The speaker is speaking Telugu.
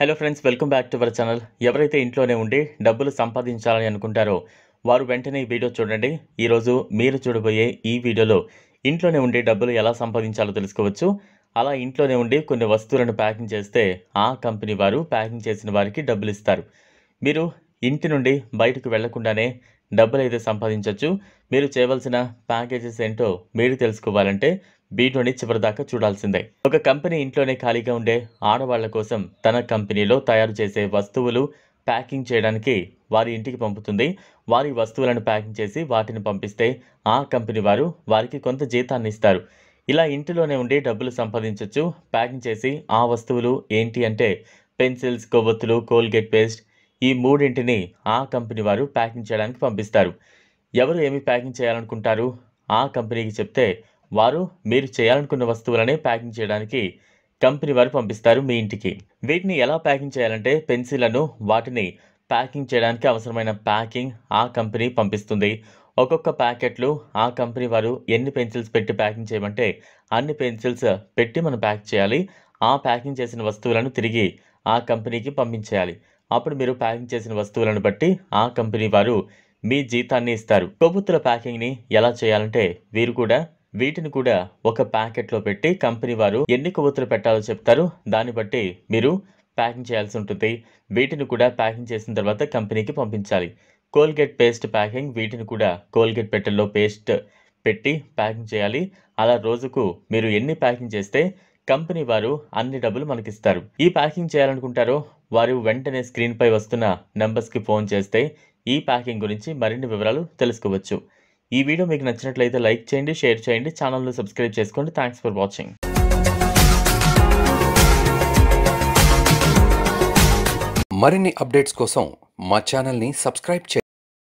Hello friends, welcome back to our channel. ఎవరైతే ఇంట్లోనే ఉండి డబ్బులు సంపాదించాలని అనుకుంటారో వారు వెంటనే ఈ వీడియో చూడండి. ఈరోజు మీరు చూడబోయే ఈ వీడియోలో ఇంట్లోనే ఉండి డబ్బులు ఎలా సంపాదించాలో తెలుసుకోవచ్చు. అలా ఇంట్లోనే ఉండి కొన్ని వస్తువులను ప్యాకింగ్ చేస్తే ఆ కంపెనీ వారు ప్యాకింగ్ చేసిన వారికి డబ్బులు ఇస్తారు. మీరు ఇంటి నుండి బయటకు వెళ్లకుండానే డబ్బులైతే సంపాదించవచ్చు. మీరు చేయవలసిన ప్యాకేజెస్ ఏంటో మీరు తెలుసుకోవాలంటే వీడియోని చివరిదాకా చూడాల్సిందే. ఒక కంపెనీ ఇంట్లోనే ఖాళీగా ఉండే ఆడవాళ్ల కోసం తన కంపెనీలో తయారు చేసే వస్తువులు ప్యాకింగ్ చేయడానికి వారి ఇంటికి పంపుతుంది. వారి వస్తువులను ప్యాకింగ్ చేసి వాటిని పంపిస్తే ఆ కంపెనీ వారు వారికి కొంత జీతాన్ని ఇస్తారు. ఇలా ఇంటిలోనే ఉండి డబ్బులు సంపాదించవచ్చు. ప్యాకింగ్ చేసి ఆ వస్తువులు ఏంటి అంటే పెన్సిల్స్, కొవ్వొత్తులు, కోల్గేట్ పేస్ట్, ఈ మూడింటిని ఆ కంపెనీ వారు ప్యాకింగ్ చేయడానికి పంపిస్తారు. ఎవరు ఏమి ప్యాకింగ్ చేయాలనుకుంటారు ఆ కంపెనీకి చెప్తే వారు మీరు చేయాలనుకున్న వస్తువులనే ప్యాకింగ్ చేయడానికి కంపెనీ వారు పంపిస్తారు మీ ఇంటికి. వీటిని ఎలా ప్యాకింగ్ చేయాలంటే పెన్సిళ్లను వాటిని ప్యాకింగ్ చేయడానికి అవసరమైన ప్యాకింగ్ ఆ కంపెనీ పంపిస్తుంది. ఒక్కొక్క ప్యాకెట్లు ఆ కంపెనీ వారు ఎన్ని పెన్సిల్స్ పెట్టి ప్యాకింగ్ చేయమంటే అన్ని పెన్సిల్స్ పెట్టి మనం ప్యాక్ చేయాలి. ఆ ప్యాకింగ్ చేసిన వస్తువులను తిరిగి ఆ కంపెనీకి పంపించేయాలి. అప్పుడు మీరు ప్యాకింగ్ చేసిన వస్తువులను బట్టి ఆ కంపెనీ వారు మీ జీతాన్ని ఇస్తారు. కొవ్వొత్తుల ప్యాకింగ్ని ఎలా చేయాలంటే వీటిని కూడా ఒక ప్యాకెట్లో పెట్టి కంపెనీ వారు ఎన్ని కొవ్వొత్తులు పెట్టాలో చెప్తారు. దాన్ని బట్టి మీరు ప్యాకింగ్ చేయాల్సి ఉంటుంది. వీటిని కూడా ప్యాకింగ్ చేసిన తర్వాత కంపెనీకి పంపించాలి. కోల్గేట్ పేస్ట్ ప్యాకింగ్, వీటిని కూడా కోల్గేట్ పెట్టెల్లో పేస్ట్ పెట్టి ప్యాకింగ్ చేయాలి. అలా రోజుకు మీరు ఎన్ని ప్యాకింగ్ చేస్తే కంపెనీ వారు అన్ని డబ్బులు మనకిస్తారు. ఈ ప్యాకింగ్ చేయాలనుకుంటారో వారు వెంటనే స్క్రీన్పై వస్తున్న నెంబర్స్కి ఫోన్ చేస్తే ఈ ప్యాకింగ్ గురించి మరిన్ని వివరాలు తెలుసుకోవచ్చు. ఈ వీడియో మీకు నచ్చినట్లయితే లైక్ చేయండి, షేర్ చేయండి, ఛానల్ను సబ్స్క్రైబ్ చేసుకోండి. Thanks for watching. మరిన్ని అప్డేట్స్ కోసం మా ఛానల్ని సబ్స్క్రైబ్ చేయండి.